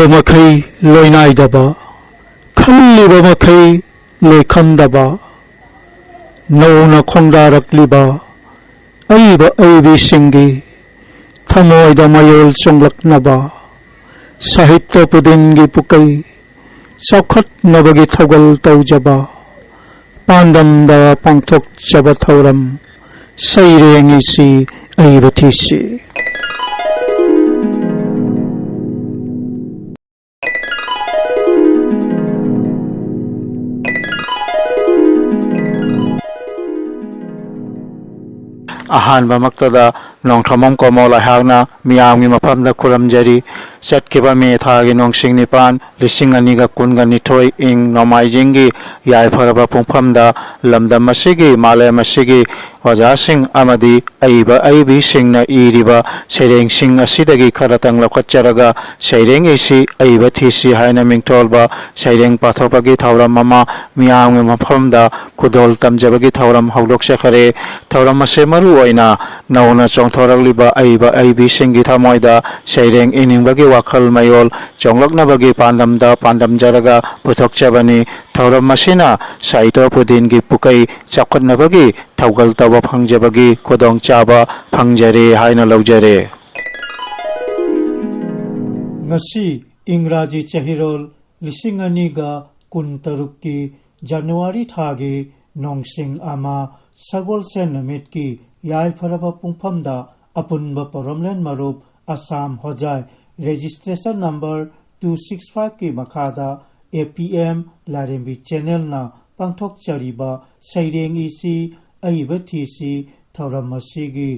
खल्लीबा मखै लोइनाइदबा खल्लीबा मखै लोइखंदबा नौना खोंदारक्लिबा अइबा अइबिसिंगी थमोइदा मयोल चुंग्लक्नबा साहित्य पुदिनगी पुकै चौखटनबगी थौगल तौजबा पांडमदा पांथोकचबा थौरम सैरेंगिसी अइबथिसी अहानबा मक्तदा नोंथमम कोमोल हागना मियामगी मफमदा खुरमजरी चटकिबा मे थागी नोंसिंग निपान लिसिंग अनिगा कुनगा निथोय इंग नोमाइजिंगी याइफरबा पुंफमदा लमदम मसिगी मालयम मसिगी वजासिंग अमदी अइबा अइबी सिंगना इरिबा सेरेंग सिंग असिदगी खरतंग लखचरगा सेरेंग इसी अइबा थिसी हायना मिंगथोलबा सेरेंग पाथोपगी थौरम ममा मियामगी मफमदा खुदोल तमजबगी थौरम हौदोकसखरे थौरम मसे मरु ओइना नौना चोंथोरगलिबा अइबा अइबी सिंगी थमोइदा सेरेंग इनिंगबगी वाखल मयोल चोंगलकनबगी पांडमदा पांडमजरगा पुथोकचबनी थौरम मसिना साहित्य पुदिनगी पुकै चौखटनबगी थौगल तब फंगजबगी खुदोंग चाबा फंगजरे हायना लौजरे ngasi इंग्राजी चहिरोल लिसिंग अनिगा कुन तरुक की जनवरी थागी नोंसिंग आमा सगोल से नमित की याइफरबा पुंफमदा अपुनबा परमलेन मरुप असम होजाय रजिस्ट्रेशन नंबर 265 की मखादा APM लारेंबी चैनल ना पांथोक चरीबा सैरेंग इसी अइबा थीसी थौरम मसिगी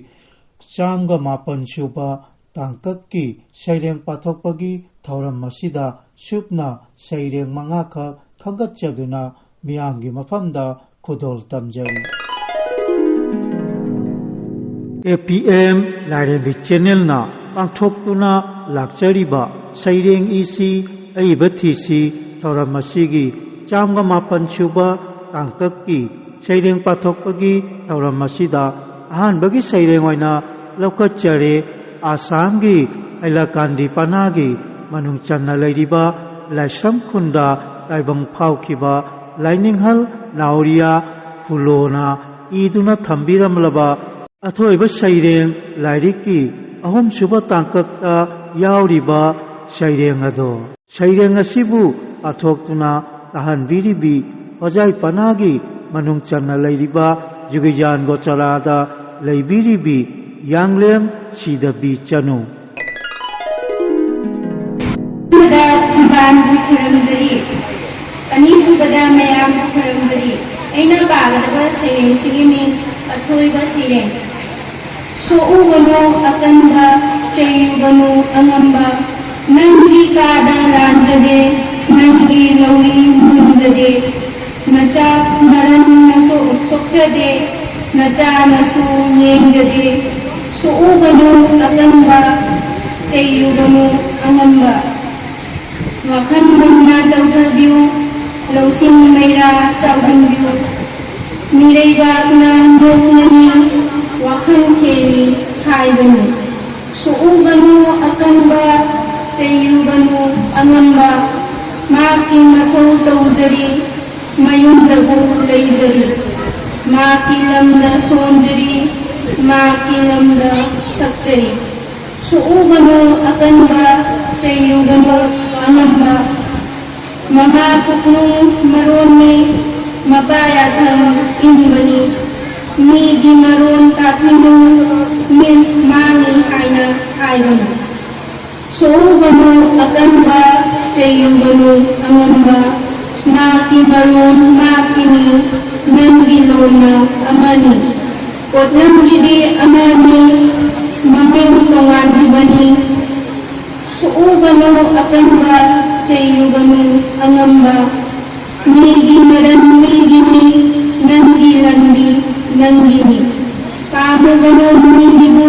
चांगा मापन सुबा तांकक की सैरेंग पाथोकपगी थौरम मसिदा सुपना सैरेंग मंगाख खंगत चदुना मियामगी मफमदा खुदोल तमजरी APM लारेंबी चैनल ना पांथोकतुना लाक्चरीबा सैरेंग इसी अइबा थीसी थौरम मसिगी चांगा मापन सुबा तांकक की सैरेंग पाथोकपगी थौरम मसिदा अहानबगी सैरेंग ओइना लौखचरे आसामगी हैलाकांदी पानागी मनुंग चन्ना लैरिबा लाइश्रम खुंदा ताइबंग फावखिबा लाइनिंगहल नावरिया फुलोना इदुना थंबिरमलबा अथोइबा सैरेंग लाइरिकी अहम सुबा तांककता यावरिबा सैरेंग अदो सैरेंग असिबु पाथोकतुना ताहनबिरिबी हजाय पनागी मनुंग चन्ना लैरिबा जुगिजान गोचरादा लैबिरिबी यांगलेम सीदबी चनु अनीसुबदा मयाम खरमजरी ऐना पागदबा सैरेंग सिगिमिन अथोइबा सैरेंग सोउगनो अकंबा चैयुगनो अंगंबा नंगी कादा रांजदे नंगी लौरी मुंजदे नचा मरन नसो सोक्जदे नचा नसु येंजदे सोउगनो अकंबा चैयुगनो अंगंबा वखन बन्ना तौथबिउ लौसिंग मैरा चाउदंबिउ मिरैबाकना नोकननी वखन खेनी हाइगनु सोउगनु अकंबा चैयुगनु अंगंबा माकी मथौ तौजरी मयुंदबु लैजरी माकी लमदा सोंजरी माकी लमदा सक्चरी सोउगनु अकंबा चैयुगनु अंगंबा ममा पुकनु मरोनी मपायाथम इंबनी मीगी मरोन ताथिनु मिन मांगी हाइना हाइगनु सोउगनु अकंबा चैयुगनु अंगंबा माकी मरोन माकीनी नंगी लोना अमनी कोटनमगिदी अमनी ममें तोंगानबिबनी सोउगनु अकंबा चैयुगनु अंगंबा मीगी मरन मीगिनी नंगी लंगी नंगिनी कामुगनु मीगिबु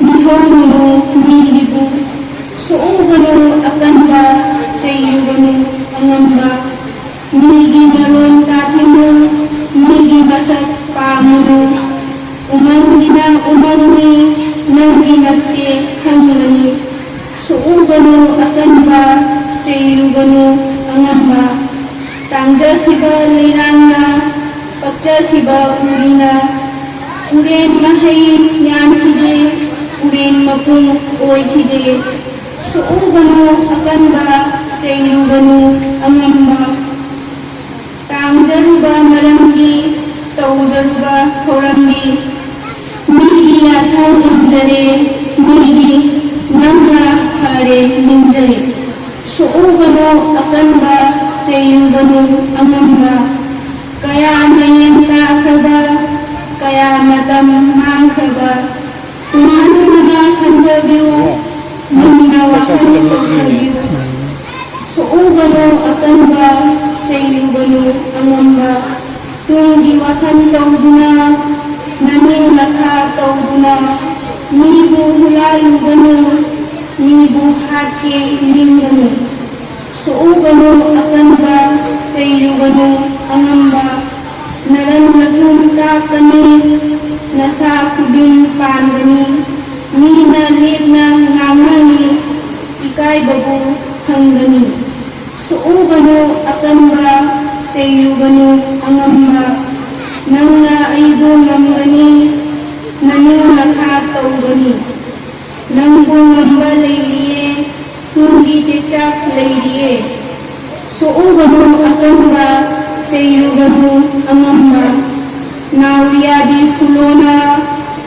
मिहोगनु मीगिबु सोउगनु अकंबा चैयुगनु अंगंबा मीगी मरोन ताथिनु मीगी बसक पामुनु उमंगिना उमंगी नंगी नत्ते खंगनी suuganu akanba chayruganu angamba tangjakhiba leirangna pakjakhiba urina uren mahai nyankhide uren mapung oikhide suuganu akanba chayruganu angamba tangjaruba maramgi taujaruba thoramgi migi yathang injare migi namra hare ninjare suuganu akanba chayruganu angamba kaya mayen takraba kaya matam mangkraba tunanuna khanjabiu mumna wakhan tokhabiu suuganu akanba chayruganu angamba tunggi wakhan tawduna naning lakha tawduna mibu hulaluganu mibu hatke linganu suuganu akanba chayruganu angamba naran lathun takani nasa kudin pangani mina lepna ngamani ikai babu hangani suuganu akanba chayruganu angamba nangna aibu ngamgani naning lakha tawgani nangbu ngamba leiriye tungi titak leiriye suuganu akanba chayruganu angamba nauriyadi fulona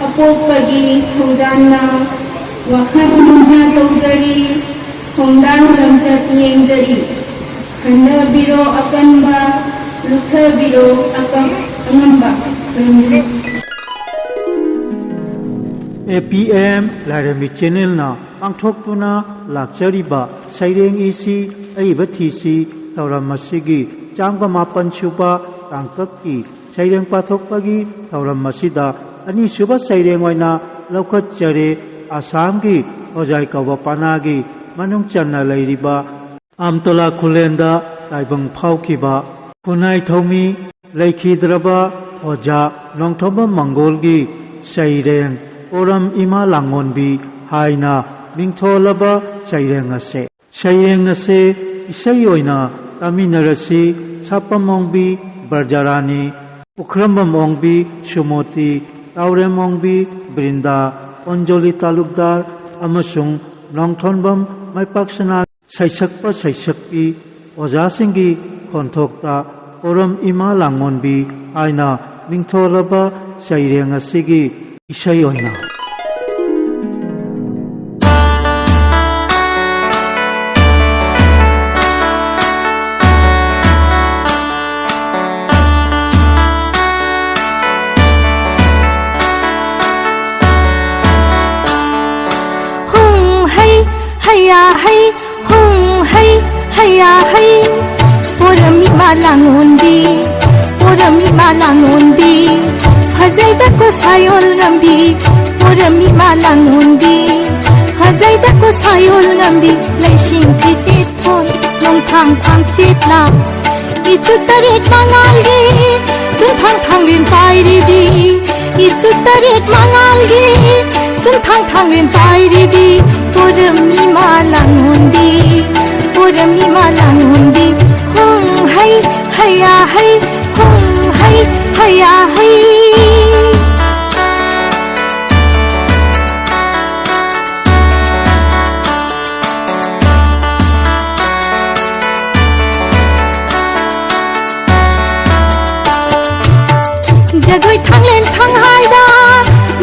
apopagi khojana wakhan muna tawjari khongdang lamchat yengjari khandabiro akanba luthabiro angamba APM Larami Channel na Angthok Tuna Lakchariba Saireng Isi Aibathisi Taurammasigi Changba Mapan Suba Tangkaki Saireng Pathokpagi Taurammasida Ani Suba Saireng Waina Laukat Jare Asamgi Ojai Kawapanagi Manung Channa Lairiba Amtola Kulenda Taibang Paukiba Kunai Thomi Laikhidraba Oja Nongthoba Mangolgi Saireng Oram Ima Langonbi Haina Mingtholaba Saireng Ase Saireng Ase Isai Oina Taminarasi Sapamongbi Barjarani Ukrambam Ongbi Shumoti Taurem Ongbi Brinda Onjoli Talukdar Amasung Nongthonbam Maipaksana Saisakpa Saisakpi Ojasingi Konthokta Oram Ima Langonbi Aina Mingtholaba Saireng Asigi Isai Oina Porami malangundi Hazaida ko sayol nambi Porami malangundi Hazaida ko sayol nambi Laishing pitit pon Nong thang thang sitla Itu tarit mangalgi Sung thang thang rin pairibi Itu tarit mangalgi Sung thang thang rin pairibi Porami malangundi Porami malangundi Hung hai haya hai hung hai haya hai Jagoi thanglen thanghaida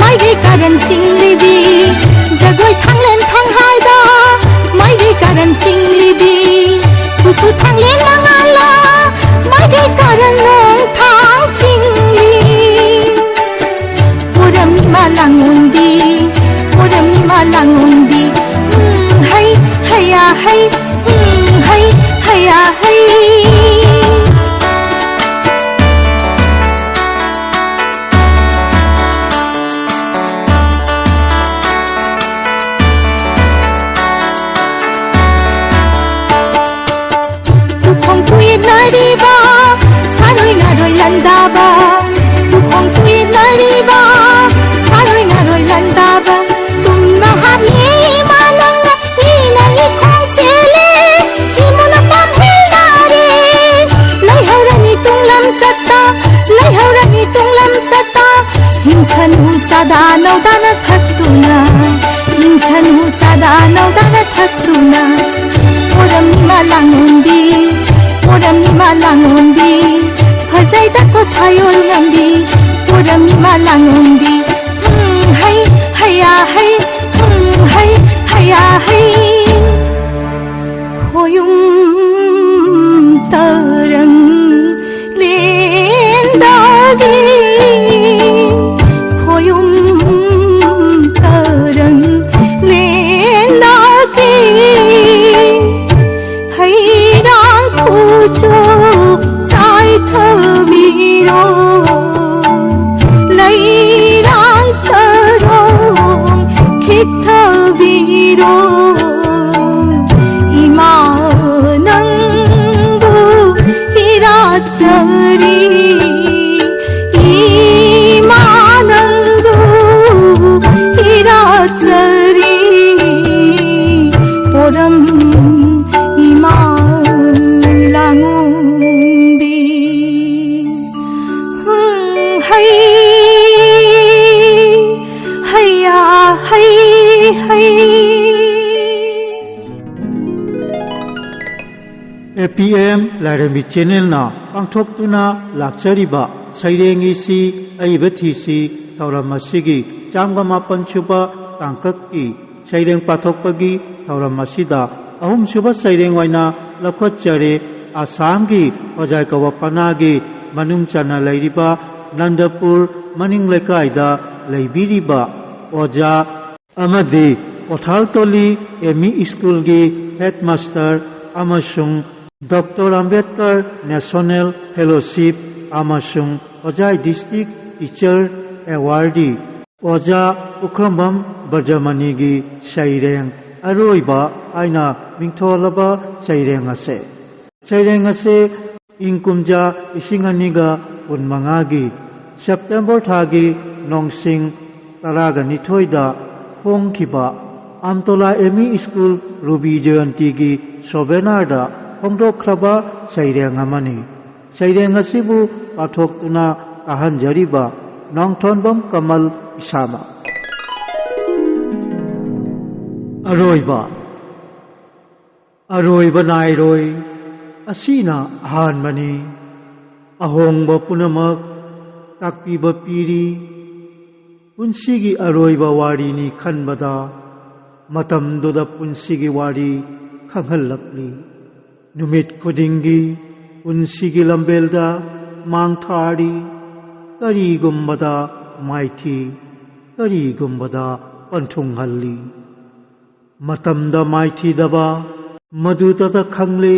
mai gi karan singlibi Jagoi thanglen thanghaida mai gi karan singlibi Kusu thanglen mangala mai gi karan nong thang singli Porami malangundi hai haya hai hai haya hai landaba Tukong tuwi nariba Saloy naroy landaba Tum na hami manang सदा नौदान थक्तुना इंछनु सदा नौदान थक्तुना ओरमनि मालांगुंदी ओरमनि मालांगुंदी फजाइदाको सायोल गंदी ओरमनि मालांगुंदी है हैया है है हैया है खोयुम तरंग लेंदागी खोयुम तरंग लेंदागी हैरां खुचो साई थबीरो लैरां चरों खिक थबीरो APM Larambi Channel na pangthoptuna lakchariba saireng isi aibathi si thauramasi changma panchuba tangkakki saireng pathokpagi thauramasida ahum suba saireng waina lakhotchare Assam gi Ojai Kawapana gi manung chana lairiba Nandapur maning lekaida leibiriba Oja amadi Pothaltoli ME School gi Headmaster amasung Dr. Ambedkar National Fellowship amasung Ojai District Teacher Awardee Oja Ukrambam Barjamani gi saireng aroiba aina mingtholaba saireng ase ingkumja isinganiga unmangagi September thagi nongsing taraga nithoida hongkiba Amtola ME School Ruby Jayanti gi Sobenarda hongdokhraba saireng amani saireng asibu pathoktuna kahanjariba Nongthonbam Kamal Isama Aroiba nairoi asina ahanmani ahongba punamak takpiba piri punsigi aroiba wari ni khanbada matamduda punsigi wari khanghalakli numit khudingi punsigi lambelda mangthari karigumbada maithi karigumbada panthunghalli matamda maithi daba madudada khangle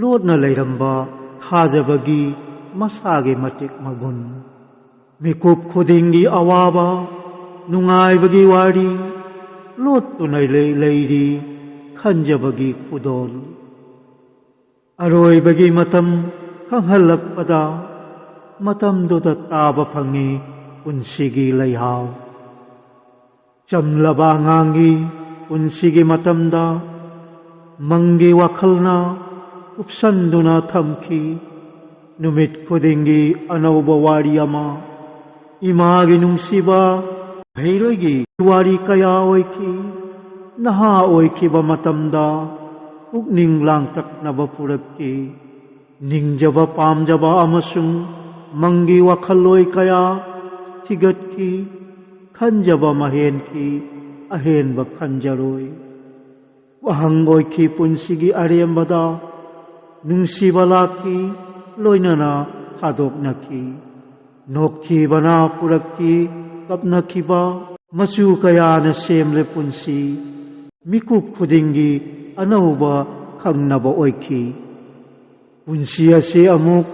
lodna leiramba thajabagi masage matik magun mikup khudingi awaba nungaibagi wari lottunai leiri khanjabagi khudol aroibagi matam khanghalakpada matamduda taba phangi punsigi leihaw chamlaba ngangi punsigi matamda mangi wakhalna upsanduna thamki numit khudingi anauba wari ama imagi nungsiba bhairoigi wari kaya oiki naha oikiba matamda pukning langtaknaba purakki ningjaba pamjaba amasung mangi wakhaloi kaya thigatki khanjaba mahenki ahenba khanjaroi wahangoi ki punsigi arembada nungsibalaki loinana hadoknaki nokki bana purakki kapnakiba masu kayana semle punsi mikup khudingi anauba khangnaba oiki punsi ase amuk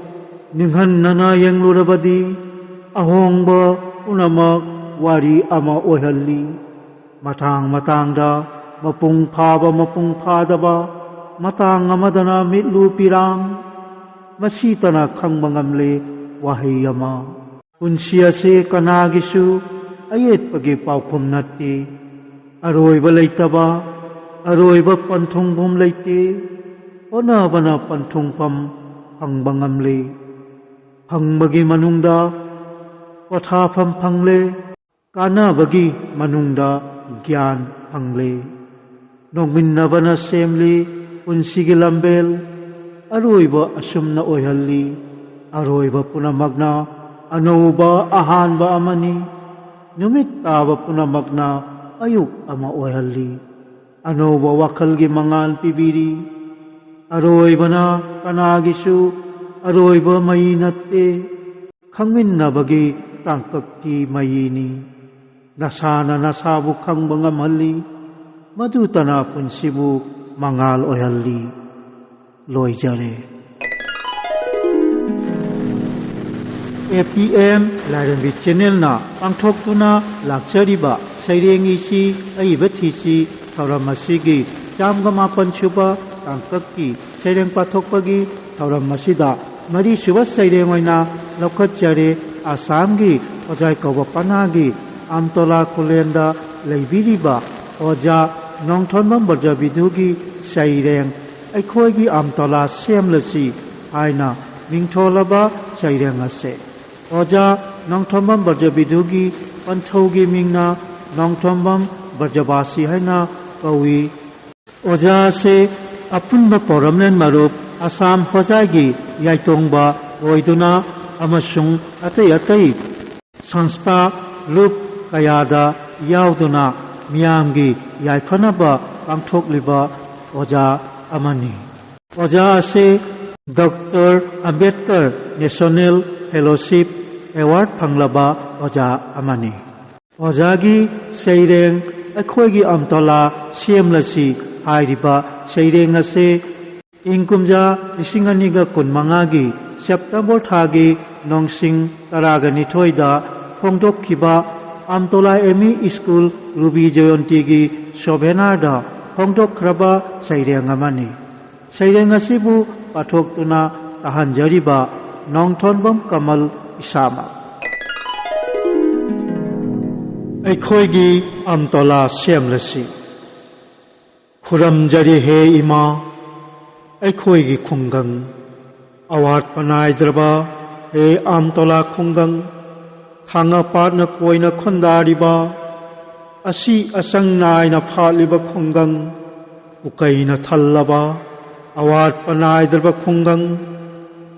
ninghannana yenglurabadi ahongba unamak wari ama ohalli matangda mapung phadaba matang amadana mitlu pirang masitana khangbangamle wahayama punsi ase kanagisu ayet pagi paukhum natti aroiba leitaba aroiba panthungbum leite onabana panthungpam phangbangamle phangmagi manungda pothafam phangle ꯀꯥꯟꯅꯕꯒꯤ ꯃꯅꯨꯡꯗ ꯒ꯭ꯌꯥꯟ ꯐꯪꯂꯦ ꯅꯣꯡꯃꯤꯟꯅꯕꯅ ꯁꯦꯝꯂꯤ ꯄꯨꯟꯁꯤꯒꯤ ꯂꯝꯕꯦꯜ ꯑꯔꯣꯏꯕ ꯑꯁꯨꯝꯅ ꯑꯣꯏꯍꯜꯂꯤ ꯑꯔꯣꯏꯕ ꯄꯨꯝꯅꯃꯛꯅ ꯑꯅꯧꯕ ꯑꯍꯥꯟꯕ ꯑꯃꯅꯤ ꯅꯨꯃꯤꯠ ꯇꯥꯕ ꯄꯨꯝꯅꯃꯛꯅ ꯑꯌꯨꯛ ꯑꯃ ꯑꯣꯏꯍꯜꯂꯤ ꯑꯅꯧꯕ ꯋꯥꯈꯜꯒꯤ ꯃꯉꯥꯜ ꯄꯤꯕꯤꯔꯤ ꯑꯔꯣꯏꯕꯅ ꯀꯅꯥꯒꯤꯁꯨ ꯑꯔꯣꯏꯕ ꯃꯩ ꯅꯠꯇꯦ ꯈꯪꯃꯤꯟꯅꯕꯒꯤ ꯇꯥꯡꯀꯛꯀꯤ ꯃꯩꯅꯤ ꯅꯁꯥꯅ ꯅꯁꯥꯕꯨ ꯈꯪꯕ ꯉꯝꯍꯜꯂꯤ ꯃꯗꯨꯇꯅ ꯄꯨꯟꯁꯤꯕꯨ ꯃꯉꯥꯜ ꯑꯣꯏꯍꯜꯂꯤ ꯂꯣꯏꯖꯔꯦ APM ꯂꯥꯏꯔꯦꯝꯕꯤ ꯆꯦꯅꯦꯜꯅ ꯄꯥꯡꯊꯣꯛꯇꯨꯅ ꯂꯥꯛꯆꯔꯤꯕ ꯁꯩꯔꯦꯡꯒꯤꯁꯤ ꯑꯏꯕ ꯊꯤꯁꯤ ꯊꯧꯔꯝ ꯑꯁꯤꯒꯤ 108 ꯁꯨꯕ ꯇꯥꯡꯀꯛꯀꯤ ꯁꯩꯔꯦꯡ ꯄꯥꯊꯣꯛꯄꯒꯤ ꯊꯧꯔꯝ ꯑꯁꯤꯗ ꯃꯔꯤꯁꯨꯕ ꯁꯩꯔꯦꯡ ꯑꯣꯏꯅ ꯂꯧꯈꯠꯆꯔꯦ ꯑꯁꯥꯝꯒꯤ ꯑꯣꯖꯥꯏ ꯀꯧꯕ ꯄꯅꯥꯒꯤ ꯑꯝꯇꯣꯂꯥ ꯈꯨꯂꯦꯟꯗ ꯂꯩꯕꯤꯔꯤꯕ ꯑꯣꯖꯥ ꯅꯣꯡꯊꯣꯟꯕꯝ ꯕ꯭ꯔꯖꯕꯤꯗꯨꯒꯤ ꯁꯩꯔꯦꯡ ꯑꯩꯈꯣꯏꯒꯤ ꯑꯝꯇꯣꯂꯥ ꯁꯦꯝꯂꯁꯤ ꯍꯥꯏꯅ ꯃꯤꯡꯊꯣꯜꯂꯕ ꯁꯩꯔꯦꯡ ꯑꯁꯦ ꯑꯣꯖꯥ ꯅꯣꯡꯊꯣꯟꯕꯝ ꯕ꯭ꯔꯖꯕꯤꯗꯨꯒꯤ ꯄꯟꯊꯧꯒꯤ ꯃꯤꯡꯅ ꯅꯣꯡꯊꯣꯟꯕꯝ ꯕ꯭ꯔꯖꯕꯥꯁꯤ ꯍꯥꯏꯅ ꯀꯧꯏ ꯑꯣꯖꯥ ꯑꯁꯦ ꯑꯄꯨꯟꯕ ꯄꯧꯔꯝꯂꯦꯟ ꯃꯔꯨꯞ ꯑꯁꯥꯝ ꯍꯣꯖꯥꯏꯒꯤ ꯌꯥꯏꯇꯣꯡꯕ ꯑꯣꯏꯗꯨꯅ ꯑꯃꯁꯨꯡ ꯑꯇꯩ ꯑꯇꯩ ꯁꯪꯁꯊꯥ ꯂꯨꯞ ꯀꯌꯥꯗ ꯌꯥꯎꯗꯨꯅ ꯃꯤꯌꯥꯝꯒꯤ ꯌꯥꯏꯐꯅꯕ ꯄꯥꯡꯊꯣꯛꯂꯤꯕ ꯑꯣꯖꯥ ꯑꯃꯅꯤ ꯑꯣꯖꯥ ꯑꯁꯦ doctor Ambedkar national fellowship award ꯐꯪꯂꯕ ꯑꯣꯖा ꯑꯃꯅꯤ ꯑꯣꯖꯥꯒꯤ ꯁꯩꯔꯦꯡ ꯑꯩꯈꯣꯏꯒꯤ ꯑꯝꯇꯣꯂꯥ ꯁꯦꯝꯂꯁꯤ ꯍꯥꯏꯔꯤꯕ ꯁꯩꯔꯦꯡ ꯑꯁꯦ ꯏꯪ ꯀꯨꯝꯖꯥ 2015ꯒꯤ ꯁꯦꯞꯇꯦꯝꯕꯔ ꯊꯥꯒꯤ ꯅꯣꯡꯁꯤꯡ 12ꯗ ꯐꯣꯡꯗꯣꯛꯈꯤꯕ ꯑꯝꯇꯣꯂꯥ ꯑꯦꯝꯏ ꯁ꯭ꯀꯨꯜ ꯔꯨꯕꯤ ꯖꯌꯟꯇꯤꯒꯤ ꯁꯣꯚꯦꯅꯥꯔꯗ ꯐꯣꯡꯗꯣꯛꯈ꯭ꯔꯕ ꯁꯩꯔꯦꯡ ꯑꯃꯅꯤ ꯁꯩꯔꯦꯡ ꯑꯁꯤꯕꯨ ꯄꯥꯊꯣꯛꯇꯨꯅ ꯇꯥꯍꯟꯖꯔꯤꯕ ꯅꯣꯡꯊꯣꯟꯕꯝ ꯀꯃꯜ ꯏꯁꯥꯃꯛ ꯑꯩꯈꯣꯏꯒꯤ ꯑꯝꯇꯣꯂꯥ ꯁꯦꯝꯂꯁꯤ ꯈꯨꯔꯝꯖꯔꯤ ꯍꯦ ꯏꯃꯥ ꯑꯩꯈꯣꯏꯒꯤ ꯈꯨꯡꯒꯪ ꯑꯋꯥꯠꯄ ꯅꯥꯏꯗ꯭ꯔꯕ ꯍꯦ ꯑꯝꯇꯣꯂꯥ ꯈꯨꯡꯒꯪ ꯊꯥꯡꯉ ꯄꯥꯠꯅ ꯀꯣꯏꯅ ꯈꯨꯟꯗꯥꯔꯤꯕ ꯑꯁꯤ ꯑꯁꯪ ꯅꯥꯏꯅ ꯐꯥꯠꯂꯤꯕ ꯈꯨꯡꯒꯪ ꯎꯀꯩꯅ ꯊꯜꯂꯕ ꯑꯋꯥꯠꯄ ꯅꯥꯏꯗ꯭ꯔꯕ ꯈꯨꯡꯒꯪ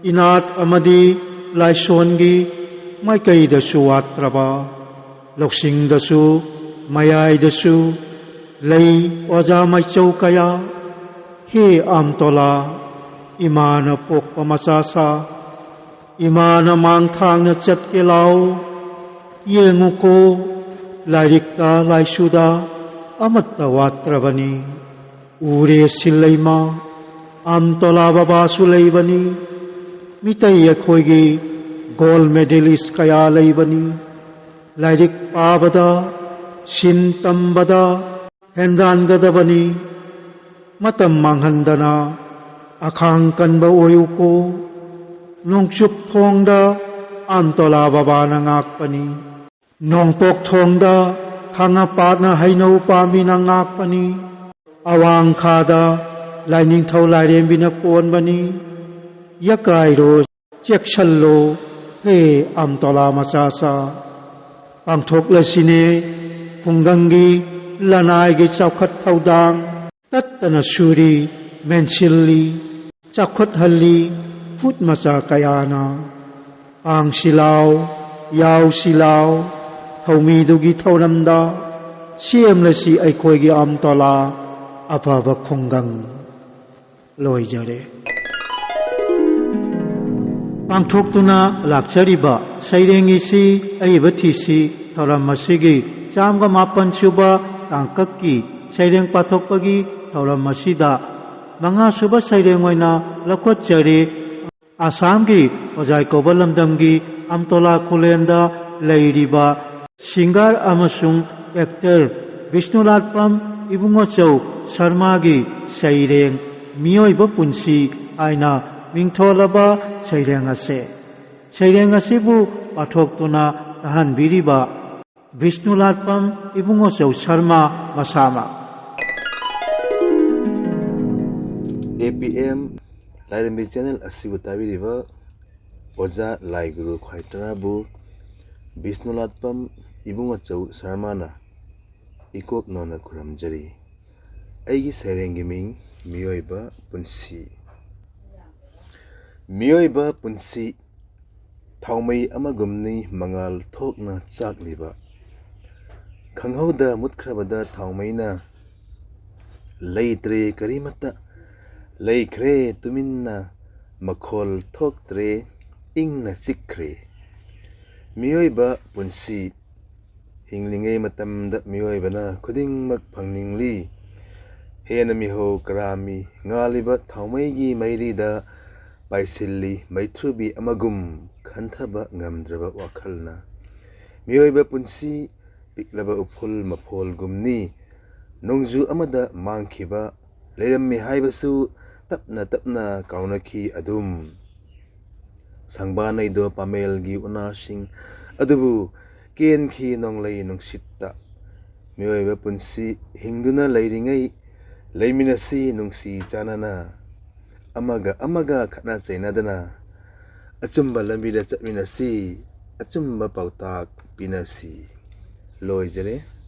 ꯏꯅꯥꯠ ꯑꯃꯗꯤ ꯂꯥꯏꯁꯣꯟꯒꯤ ꯃꯥꯏꯀꯩꯗꯁꯨ ꯋꯥꯠꯇ꯭ꯔꯕ ꯂꯧꯁꯤꯡꯗꯁꯨ ꯃꯌꯥꯏꯗꯁꯨ ꯂꯩ ꯑꯣꯖꯥ ꯃꯩꯆꯧ ꯀꯌꯥ ꯍꯦ ꯑꯝꯇꯣꯂꯥ ꯏꯃꯥꯅ ꯄꯣꯛꯄ ꯃꯆꯥꯁꯥ ꯏꯃꯥꯅ ꯃꯥꯡꯊꯥꯡꯅ ꯆꯠꯀꯦ ꯂꯥꯎ ꯌꯦꯡꯉꯨꯀꯣ ꯂꯥꯏꯔꯤꯛꯇ ꯂꯥꯏꯁꯨꯗ ꯑꯃꯠꯇ ꯋꯥꯠꯇ꯭ꯔꯕꯅꯤ ꯎꯔꯦ ꯁꯤꯜꯂꯩꯃ ꯑꯝꯇꯣꯂꯥ ꯕꯕꯥꯁꯨ ꯂꯩꯕꯅꯤ ꯃꯤꯇꯩ ꯑꯩꯈꯣꯏꯒꯤ ꯒꯣꯜ ꯃꯦꯗꯦꯂꯤꯁ ꯀꯌꯥ ꯂꯩꯕꯅꯤ ꯂꯥꯏꯔꯤꯛ ꯄꯥꯕꯗ ꯁꯤꯟ ꯇꯝꯕꯗ ꯍꯦꯟꯗꯥꯟꯒꯗꯕꯅꯤ ꯃꯇꯝ ꯃꯥꯡꯍꯟꯗꯅ ꯑꯈꯥꯡ ꯀꯟꯕ ꯑꯣꯏꯌꯨꯀꯣ ꯅꯣꯡꯆꯨꯞ ꯊꯣꯡꯗ ꯑꯝꯇꯣꯂꯥ ꯕꯕꯥꯅ ꯉꯥꯛꯄꯅꯤ ꯅꯣꯡꯄꯣꯛ ꯊꯣꯡꯗ ꯊꯥꯡꯉꯄꯥꯠꯅ ꯍꯩꯅꯧ ꯄꯥꯝꯕꯤꯅ ꯉꯥꯛꯄꯅꯤ ꯑꯋꯥꯡꯈꯥꯗ ꯂꯥꯏꯅꯤꯡꯊꯧ ꯂꯥꯏꯔꯦꯝꯕꯤꯅ ꯀꯣꯟꯕꯅꯤ ꯌꯀꯥꯏꯔꯣ ꯆꯦꯛꯁꯜꯂꯣ ꯍꯦ ꯑꯝꯇꯣꯂꯥ ꯃꯆꯥꯁꯥ ꯄꯥꯡꯊꯣꯛꯂꯁꯤꯅꯦ ꯈꯨꯡꯒꯪꯒꯤ ꯂꯅꯥꯏꯒꯤ ꯆꯥꯎꯈꯠ ꯊꯧꯗꯥꯡ ꯇꯠꯇꯅ ꯁꯨꯔꯤ ꯃꯦꯟꯁꯤꯜꯂꯤ ꯆꯥꯎꯈꯠꯍꯜꯂꯤ ꯐꯨꯠ ꯃꯆꯥ ꯀꯌꯥꯅ ꯄꯥꯡꯁꯤꯂꯥꯎ ꯌꯥꯎꯁꯤꯂꯥꯎ ꯊꯧꯃꯤꯗꯨꯒꯤ ꯊꯧꯔꯝꯗ ꯁꯦꯝꯂꯁꯤ ꯑꯩꯈꯣꯏꯒꯤ ꯑꯝꯇꯣꯂꯥ ꯑꯐꯕ ꯈꯨꯡꯒꯪ ꯂꯣꯏꯖꯔꯦ ꯄꯥꯡꯊꯣꯛꯇꯨꯅ ꯂꯥꯛꯆꯔꯤꯕ ꯁꯩꯔꯦꯡꯒꯤꯁꯤ ꯑꯏꯕ ꯊꯤꯁꯤ ꯊꯧꯔꯝ ꯑꯁꯤꯒꯤ 108 ꯁꯨꯕ ꯇꯥꯡꯀꯛꯀꯤ ꯁꯩꯔꯦꯡ ꯄꯥꯊꯣꯛꯄꯒꯤ ꯊꯧꯔꯝ ꯑꯁꯤꯗ 5 ꯁꯨꯕ ꯁꯩꯔꯦꯡ ꯑꯣꯏꯅ ꯂꯧꯈꯠꯆꯔꯤ ꯑꯁꯥꯝꯒꯤ ꯑꯣꯖꯥꯏ ꯀꯧꯕ ꯂꯝꯗꯝꯒꯤ ꯑꯝꯇꯣꯂꯥ ꯈꯨꯂꯦꯟꯗ ꯂꯩꯔꯤꯕ ꯁꯤꯡꯒꯔ ꯑꯃꯁꯨꯡ ꯑꯦꯛꯇꯔ ꯕꯤꯁꯅꯨꯂꯥꯠꯄꯝ ꯏꯕꯨꯡꯉꯣꯆꯧ ꯁꯔꯃꯥꯒꯤ ꯁꯩꯔꯦꯡ ꯃꯤꯑꯣꯏꯕ ꯄꯨꯟꯁꯤ ꯍꯥꯏꯅ ꯃꯤꯡꯊꯣꯜꯂꯕ ꯁꯩꯔꯦꯡ ꯑꯁꯦ ꯁꯩꯔꯦꯡ ꯑꯁꯤꯕꯨ ꯄꯥꯊꯣꯛꯇꯨꯅ ꯇꯥꯍꯟꯕꯤꯔꯤꯕ ꯕꯤꯁꯅꯨꯂꯥꯠꯄꯝ ꯏꯕꯨꯡꯉꯣꯆꯧ ꯁꯔꯃꯥ ꯃꯁꯥꯃꯛ APM ꯂꯥꯏꯔꯦꯝꯕꯤ ꯆꯦꯅꯦꯜ ꯑꯁꯤꯕꯨ ꯇꯥꯕꯤꯔꯤꯕ ꯑꯣꯖꯥ ꯂꯥꯏꯒꯨꯔꯨ ꯈ꯭ꯋꯥꯏꯇꯅꯕꯨ ꯕꯤꯁꯅꯨꯂꯥꯠꯄꯝ ꯏꯕꯨꯡꯑꯆꯧ ꯁꯔꯃꯥꯅ ꯏꯀꯣꯛ ꯅꯧꯅ ꯈꯨꯔꯨꯝꯖꯔꯤ꯫ ꯑꯩꯒꯤ ꯁꯩꯔꯦꯡꯒꯤ ꯃꯤꯡ ꯃꯤꯑꯣꯏꯕ ꯄꯨꯟꯁꯤ꯫ ꯃꯤꯑꯣꯏꯕ ꯄꯨꯟꯁꯤ ꯊꯥꯎꯃꯩ ꯑꯃꯒꯨꯝꯅꯤ ꯃꯉꯥꯜ ꯊꯣꯛꯅ ꯆꯥꯛꯂꯤꯕ, ꯈꯪꯍꯧꯗ ꯃꯨꯠꯈ꯭ꯔꯕꯗ ꯊꯥꯎꯃꯩꯅ ꯂꯩꯇ꯭ꯔꯦ ꯀꯔꯤꯃꯠꯇ, ꯂꯩꯈ꯭ꯔꯦ ꯇꯨꯃꯤꯟꯅ ꯃꯈꯣꯜ ꯊꯣꯛꯇ꯭ꯔꯦ ꯏꯪꯅ ꯆꯤꯛꯈ꯭ꯔꯦ꯫ ꯃꯤꯑꯣꯏꯕ ꯄꯨꯟꯁꯤ ꯍꯤꯡꯂꯤꯉꯩ ꯃꯇꯝꯗ ꯃꯤꯑꯣꯏꯕꯅ ꯈꯨꯗꯤꯡꯃꯛ ꯐꯪꯅꯤꯡꯂꯤ ꯍꯦꯟꯅ ꯃꯤꯍꯧ ꯀꯔꯥꯝꯃꯤ ꯉꯥꯜꯂꯤꯕ ꯊꯥꯎꯃꯩꯒꯤ ꯃꯩꯔꯤꯗ ꯄꯥꯏꯁꯤꯜꯂꯤ ꯃꯩꯊ꯭ꯔꯨꯕꯤ ꯑꯃꯒꯨꯝ ꯈꯟꯊꯕ ꯉꯝꯗ꯭ꯔꯕ ꯋꯥꯈꯜꯅ꯫ ꯃꯤꯑꯣꯏꯕ ꯄꯨꯟꯁꯤ ꯄꯤꯛꯂꯕ ꯎꯐꯨꯜ ꯃꯐꯣꯜꯒꯨꯝꯅꯤ ꯅꯣꯡꯖꯨ ꯑꯃꯗ ꯃꯥꯡꯈꯤꯕ, ꯂꯩꯔꯝꯃꯤ ꯍꯥꯏꯕꯁꯨ ꯇꯞꯅ ꯇꯞꯅ ꯀꯥꯎꯅꯈꯤ ꯑꯗꯨꯝ꯫ ꯁꯪꯕꯥꯟꯅꯩꯗꯣ ꯄꯥꯃꯦꯜꯒꯤ ꯎꯅꯥꯁꯤꯡ ꯑꯗꯨꯕꯨ ꯀꯦꯟꯈꯤ ꯅꯣꯡꯂꯩ ꯅꯨꯡꯁꯤꯠꯇ꯫ ꯃꯤꯑꯣꯏꯕ ꯄꯨꯟꯁꯤ ꯍꯤꯡꯗꯨꯅ ꯂꯩꯔꯤꯉꯩ ꯂꯩꯃꯤꯟꯅꯁꯤ ꯅꯨꯡꯁꯤ ꯆꯥꯟꯅꯅ, ꯑꯃꯒ ꯑꯃꯒ ꯈꯠꯅ ꯆꯩꯅꯗꯅ, ꯑꯆꯨꯝꯕ ꯂꯝꯕꯤꯗ ꯆꯠꯃꯤꯟꯅꯁꯤ, ꯑꯆꯨꯝꯕ ꯄꯥꯎꯇꯥꯛ ꯄꯤꯅꯁꯤ꯫ ꯂꯣꯏꯖꯔꯦ꯫